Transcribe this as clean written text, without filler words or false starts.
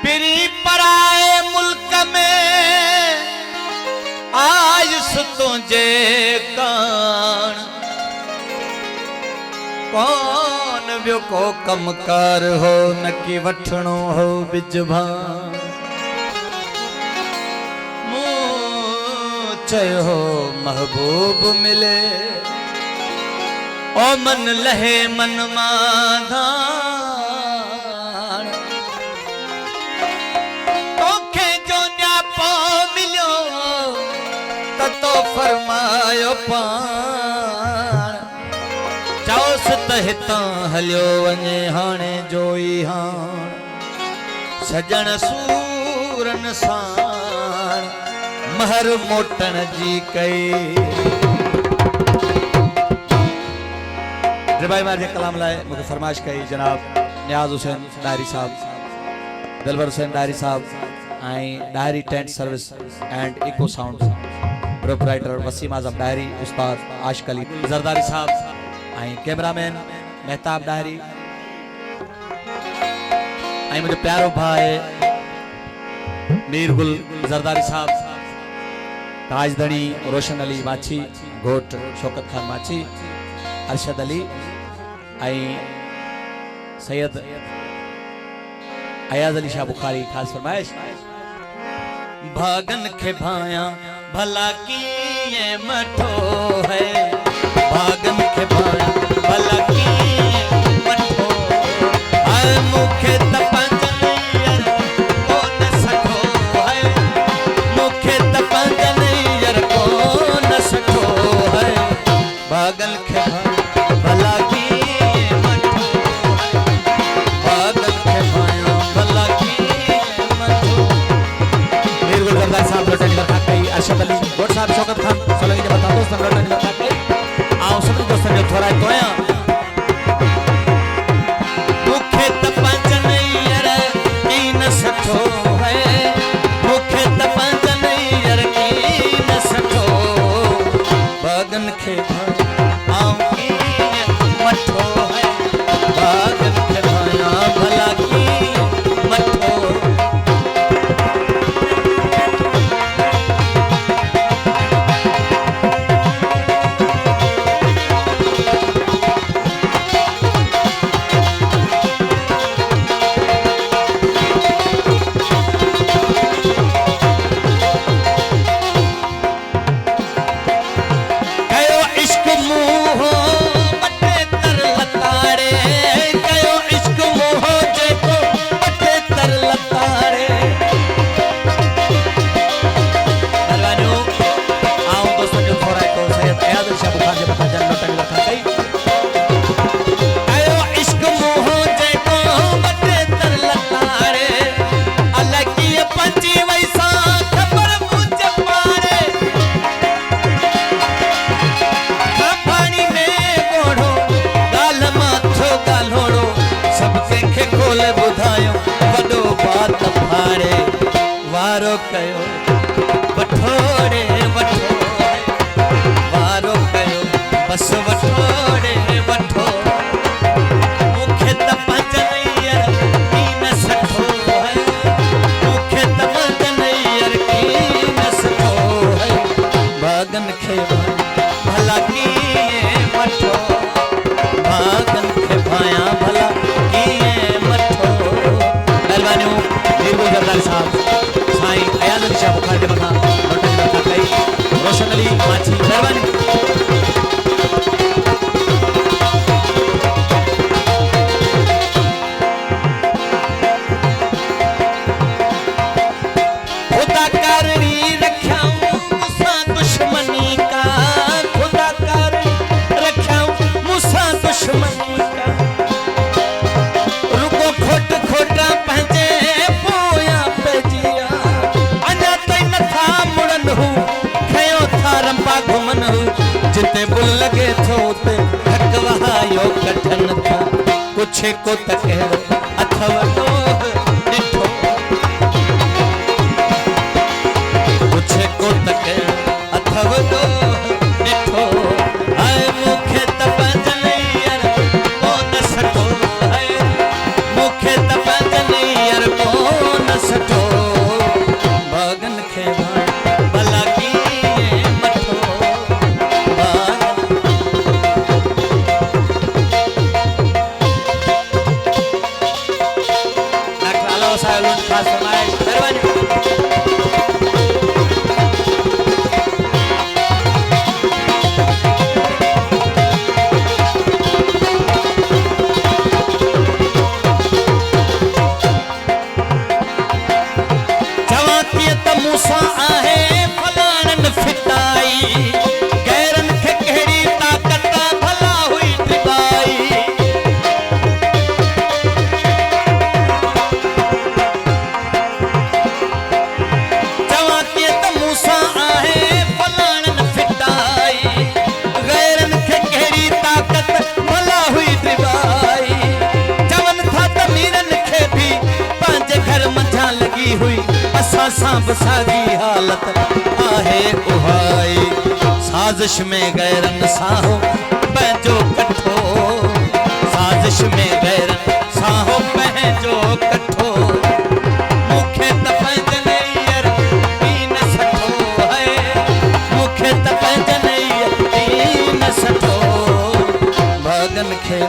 पिरी पराए मुल्क में आयुस तुझे कान कौन व्यो को कमकार हो न कि वठणो हो बिजभान मुझे हो महबूब मिले ओ मन लहे मन माधान तोखे जो न्यापो मिलो तो फरमायो पान चौस तहिता हलियो वने हाणे जोई हाण सजण सूरन साण महर मोटन जी कई भाई मारे कलाम लाए मुझे फरमाइश कई जनाब नियाज हुसैन डायरी साहब दिलवर हुसैन डायरी साहब आई डायरी tent service and echo sound proprietor Wasim Azam डायरी उस्ताद आशिक अली जरदारी साहब आई कैमरामैन मेहताब डायरी आई मुझे प्यारो भाई मीरगुल जरदारी साहब ताजदनी रोशन अली माछी घोट शौकत खान माछी अरशद अली आई सैयद अयाज अली शाह बुखारी खास फरमाइश भागन के भाया भला किए मठो है भागन के भाया भला किए मठो हर मुखे तपंजलियर कौन सखो है मुखे तपंजलियर कौन सखो है भागन के भला अरशद अली गोट साहब शौकत खान सोलंकी बता दोस्त लौटने लगा के आओ सभी दोस्तों ने थोड़ा तोया मुखे तपंजलियर की न सखो है मुखे तपंजलियर की न सखो बागन के आओ की मठो है बागन के भाया भला की मठो वारो कयो वठोड़े वठोड़े वारो कयो बस वठोड़े वठो मुखे तपंजलियर की न सखो है मुखे तपंजलियर की न सखो है भागन के भला किए मठो भागन के भाया भला किए मठो मेहरबानी नीरगुल जरदारी साहब साईं अयाज अली शाह बुखारी बता लौटने लगा गई रोशन अली माछी मेहरबानी खुदा करनी रख्याऊं मुसा दुश्मनी का खुदा कर रख्याऊं मुसा दुश्मनी का रुको खोट खोटा पंहिंजे पोया पे जिया अञा ताईं नथा मुड़न हूं खयो था रंपा घुमन हूं जिते बुल लगे थो उते हक वहायो कठन था कुछ को तकड़ो अथव ॾिठो कुछ को तकड़ो अथव ॾिठो आए मुखे तपंजलियर कोन सठो है मुखे तपंजलियर कोन बाबा साहब लोग खास फरमाए मेहरबानी। मूसा आहे फलाणन फिटाई गैरन खे कहिड़ी ताकत भला हुई दिबाई। चवां कीअं त मूसा आहे फलाणन फिटाई गैरन खे कहिड़ी ताकत भला हुई दिबाई। चवनि था त मीरन खे भी पंहिंजे घर मंझां लॻी हुई असां सां बि साॻी हालत आहे उहाई। साज़िश में गैरन सां हो पंहिंजो कठो साज़िश में गैरन सां हो पंहिंजो कठो मूंखे त पंहिंजन ईयर ई न सठो है मूंखे त पंहिंजन ईयर ई न सठो भागन खे